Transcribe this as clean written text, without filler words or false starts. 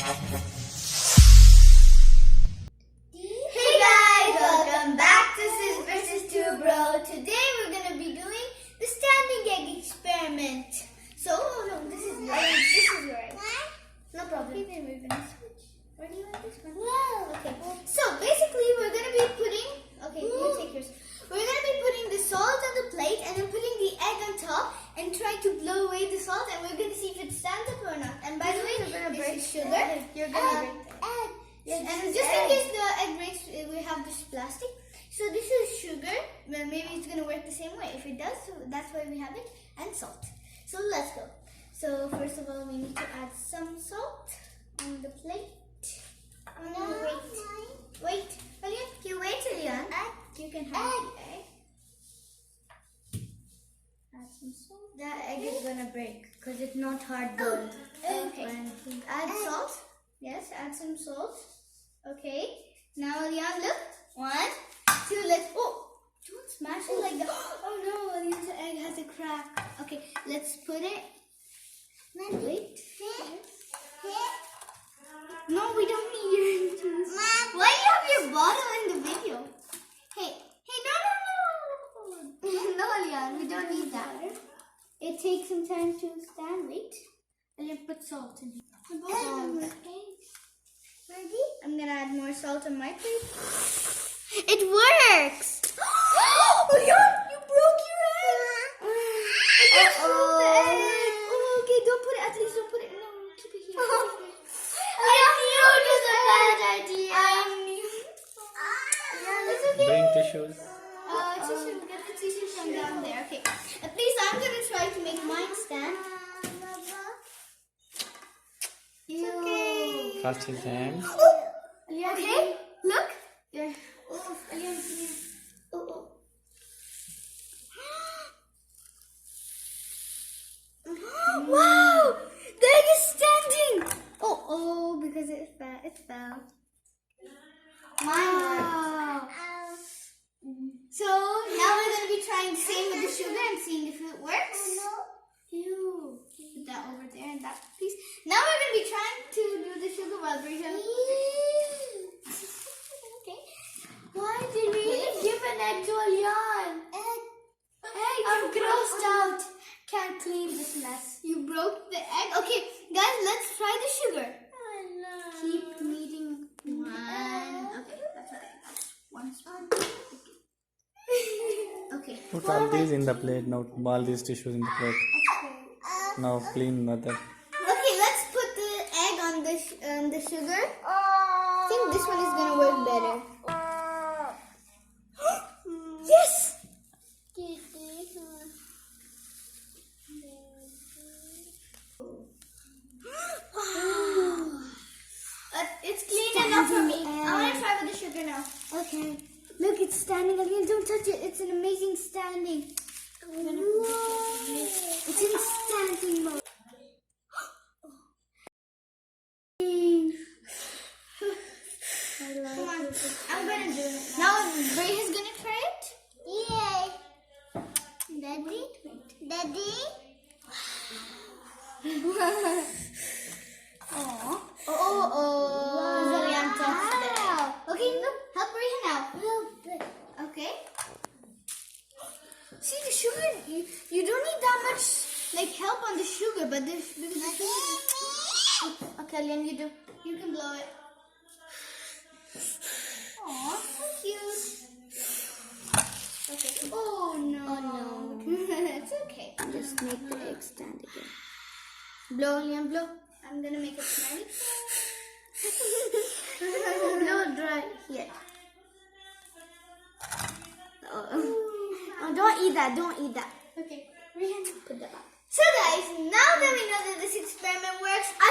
Hey guys, welcome back to Sis vs. 2 Bro. Today we're gonna be doing the standing egg experiment. So, this is right. No problem. Okay, then we're gonna switch. Where do you want this one? No. Okay. So basically, we're gonna be putting. Okay, you take yours. We're gonna be putting the salt on the plate and then putting the egg on top and trying to blow away the salt, and we're gonna see if it stands up or not. And by the way, you're gonna break sugar. You're gonna break the egg. Yes, and just in case the egg breaks, we have this plastic. So this is sugar. Well, maybe it's gonna work the same way. If it does, so that's why we have it. And salt. So let's go. So first of all, we need to add some salt on the plate. Wait, Alian, you wait, Alian. You can have the egg. Add some salt. That egg is gonna break because it's not hard boiled. Okay. Add salt. Yes, add some salt. Okay. Now, Alian, look. 1, 2, let's. Oh, don't smash it like that. Oh no, Alian's egg has a crack. Okay, let's put it. Wait. No, we don't need your juice. Why do you have your bottle in the video? Hey, no. No, Alian, we don't need that. It takes some time to stand. Wait. Alian, put salt in here. Ready? I'm gonna add more salt on my plate. It works! Alian, you broke your egg! Alian broke the egg! Oh, okay, don't put it, at least don't put it. No, keep it here. I knew it was a bad idea. I knew. It's okay. Bring tissues. Tissue. Get the tissue from down there. Okay. At least I'm gonna try to make mine stand. It's okay. First his hands. Okay. Look. There. Oh, Alian. Oh. Wow! The egg is standing! Oh, because it fell. It fell. Wow. So, now we're going to be trying the same with the sugar and seeing if it works. You put that over there and that piece. Now we're going to be trying to do the sugar while we're here. Okay. Why did we give an egg to Alian? Egg. I'm grossed out. Can't clean this mess. You broke the egg. Okay, guys, let's try the sugar. Keep kneading one. Okay, that's okay. One spoon. Okay. Put all these in the plate now. All these tissues in the plate. Now clean mother. Okay, let's put the egg on the sugar. I think this one is gonna work better. Yes. It's clean enough for me. I want to try with the sugar now. Okay. Look, it's standing again. Don't touch it. It's an amazing standing. It's in standing mode. Come on. I'm going to do it. Now, Bray is going to try it. Yay. Daddy? Zalian touched it. Okay, look, help Rihan out. Okay. See the sugar, you don't need that much help on the sugar, but the sugar. Okay, Lian, you do. You can blow it. Aw, so cute. Okay. Oh no. It's okay. Just make the egg stand again. Blow, Liam, blow. I'm gonna make it smell. Blow dry. Here. Oh, don't eat that. Okay. Rihan, put that back. So guys, now that we know that this experiment works, I